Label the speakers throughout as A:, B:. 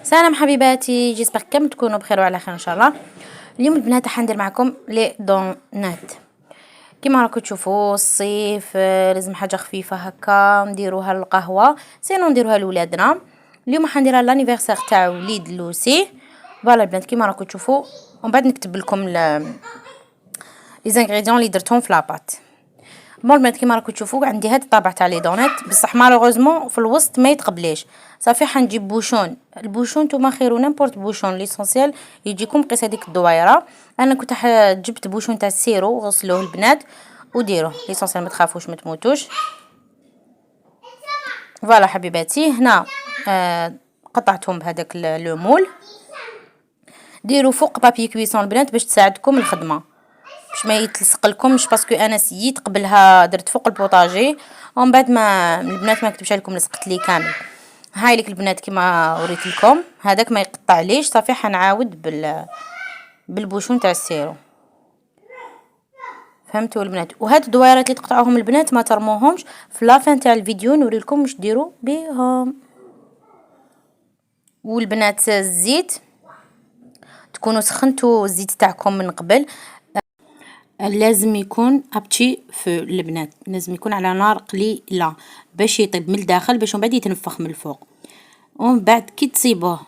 A: سلام حبيباتي، جيسبر كم تكونوا بخير وعلى خير ان شاء الله. اليوم البنات راح ندير معكم لي دونات. كيما راكم تشوفوا الصيف لازم حاجه خفيفه هكا نديروها للقهوه، سينو نديروها لولادنا. اليوم راح نديرها لانيفرسير تاع وليد لوسي. فوالا البنات كيما راكم تشوفوا، ومن بعد نكتب لكم لي زانغريديون اللي درتهم في لاباط. البنات كيما راكم تشوفوا عندي هاد الطابع تاع لي دونات، بصح مالوغوزمون في الوسط ما يتقبليش. صافي حنجيب بوشون، البوشون نتوما خيروا نيمبورط بوشون ليسونسيال يجيكم قيس هذيك الدويره. انا كنت جبت بوشون تاع السيرو غسلوه البنات وديروه ليسونسيال، ما تخافوش ما تموتوش. فوالا حبيباتي هنا قطعتهم بهذاك لو مول. ديروا فوق بابي كويسون البنات باش تساعدكم الخدمه، باش ما يتلصق لكمش، باسكو انا سييت قبلها درت فوق البوطاجي ومن بعد ما البنات ما كتبش لكم لصقت لي كامل. هاي لك البنات كيما وريت لكم، هذاك ما يقطع ليش. صافي حنعاود بالبوشون تاع السيرو، فهمتوا البنات؟ وهاد الدويرات اللي تقطعوهم البنات ما ترموهمش، في لافان تاع الفيديو نوري لكم واش ديروا بهم. والبنات الزيت تكونوا سخنتوا الزيت تاعكم من قبل، لازم يكون ابتي في البنات، لازم يكون على نار قليله باش يطيب من الداخل، باش من بعد يتنفخ من الفوق. ومن بعد كي تصيبوه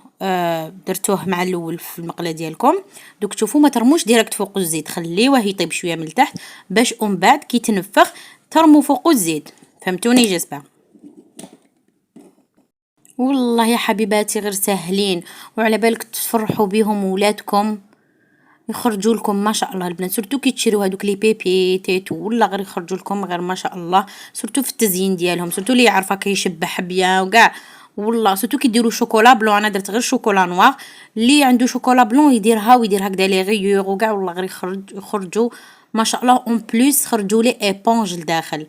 A: درتوه مع الاول في المقله ديالكم، دوك تشوفوا ما ترموش ديريكت فوق الزيت، خليوه يطيب شويه من التحت باش ومن بعد كي تنفخ ترموا فوق الزيت. فهمتوني جيسبر؟ والله يا حبيباتي غير ساهلين، وعلى بالك تفرحوا بهم ولادكم يخرجوا لكم ما شاء الله البنات. سورتو كي تشريو هذوك لي بيبيتيت ولا غير يخرجوا لكم غير ما شاء الله، سورتو في التزيين ديالهم، سورتو اللي يعرف هكا يشبح بيان وكاع. والله سورتو كي ديروا شوكولا بلون، انا درت غير شوكولا نوار، اللي عنده شوكولا بلون يديرها ويدير هكذا لي غيور وكاع، والله غير يخرجوا ما شاء الله. اون بليس خرجوا لي ايبونج لداخل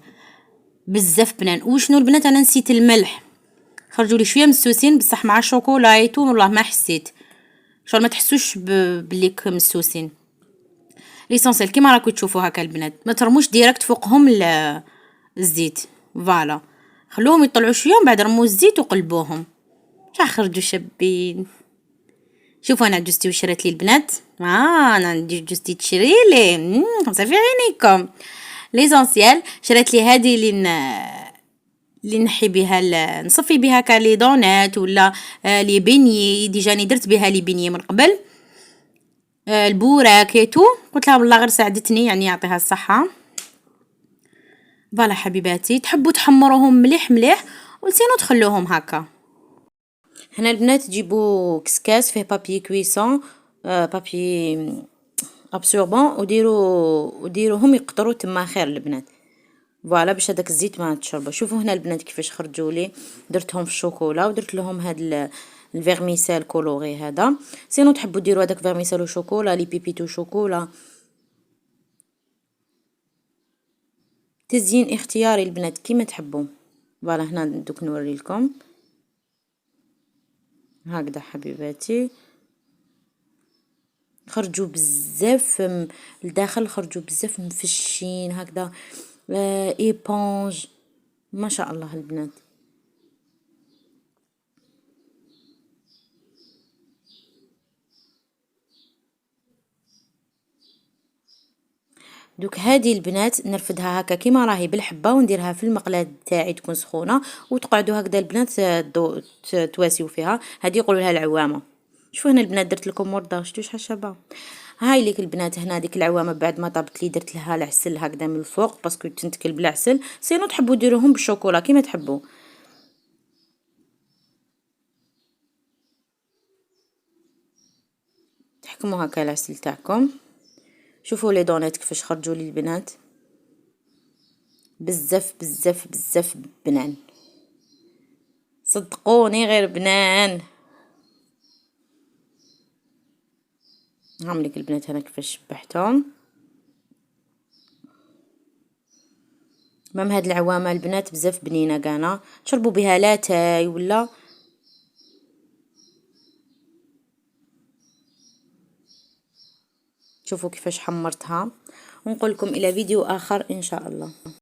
A: بزاف بنان. وشنو البنات انا نسيت الملح، خرجوا لي شويه مسوسين بصح مع الشوكولايتو والله ما حسيت، شغل ما تحسوش بلي مسوسين. ليسونسيال كيما راكم تشوفوا هكا البنات، ما ترموش ديريكت فوقهم الزيت. فوالا خلوهم يطلعوا شويه ومن بعد رموا الزيت وقلبوهم، راح خرجوا شابين. شوفوا انا جوستي وشريت لي البنات، انا جوستي تشري لي خمسه في عينيكم. ليسونسيال شريت لي هذه اللي نحي بها نصفي بها كالي دونات ولا لي بيني، ديجاني درت بها لي بيني من قبل البوراكيتو. قلت لها والله غير ساعدتني، يعني يعطيها الصحه. فوالا حبيباتي تحبوا تحمروهم مليح مليح وسينو تخلوهم هكا. هنا البنات تجيبوا كسكاس فيه بابي كويسون، بابي ابسوربون، وديروهم يقطروا تما خير البنات. فوالا باش هذاك الزيت ما تشربه. شوفوا هنا البنات كيفاش خرجوا لي، درتهم في الشوكولا ودرت لهم هاد الفيرميسيل كولوري هذا. سينو تحبوا ديروا هذاك فيرميسيل وشوكولا، لي بيبيتو شوكولا، تزيين اختياري البنات كيما تحبوا. فوالا هنا دوك نوري لكم هكذا حبيباتي، خرجوا بزاف لداخل، خرجوا بزاف مفشين هكذا ايبونج ما شاء الله البنات. دوك هذه البنات نرفدها هكا كيما راهي بالحبه ونديرها في المقله تاعي تكون سخونه، وتقعدوا هكذا البنات تواسيو فيها. هذه يقولوا لها العوامه. شوفوا هنا البنات درت لكم ورده، شفتوا شحال شابه. هاي ليك البنات هنا ديك العوامه بعد ما طابت لي درت لها العسل هكذا من الفوق باسكو تنتكل بالعسل. سينو تحبوا ديروهم بالشوكولا كيما تحبوا. تحكموا هكا العسل تاعكم. شوفوا لي دونات كيفاش خرجوا لي البنات، بزاف بزاف بزاف بنان، صدقوني غير بنان. هاملك البنات هنا كيفاش شبحتهم. مام هاد العوامه البنات بزاف بنينه كانا، تشربوا بها لاتاي ولا. شوفوا كيفاش حمرتها، ونقول لكم الى فيديو اخر ان شاء الله.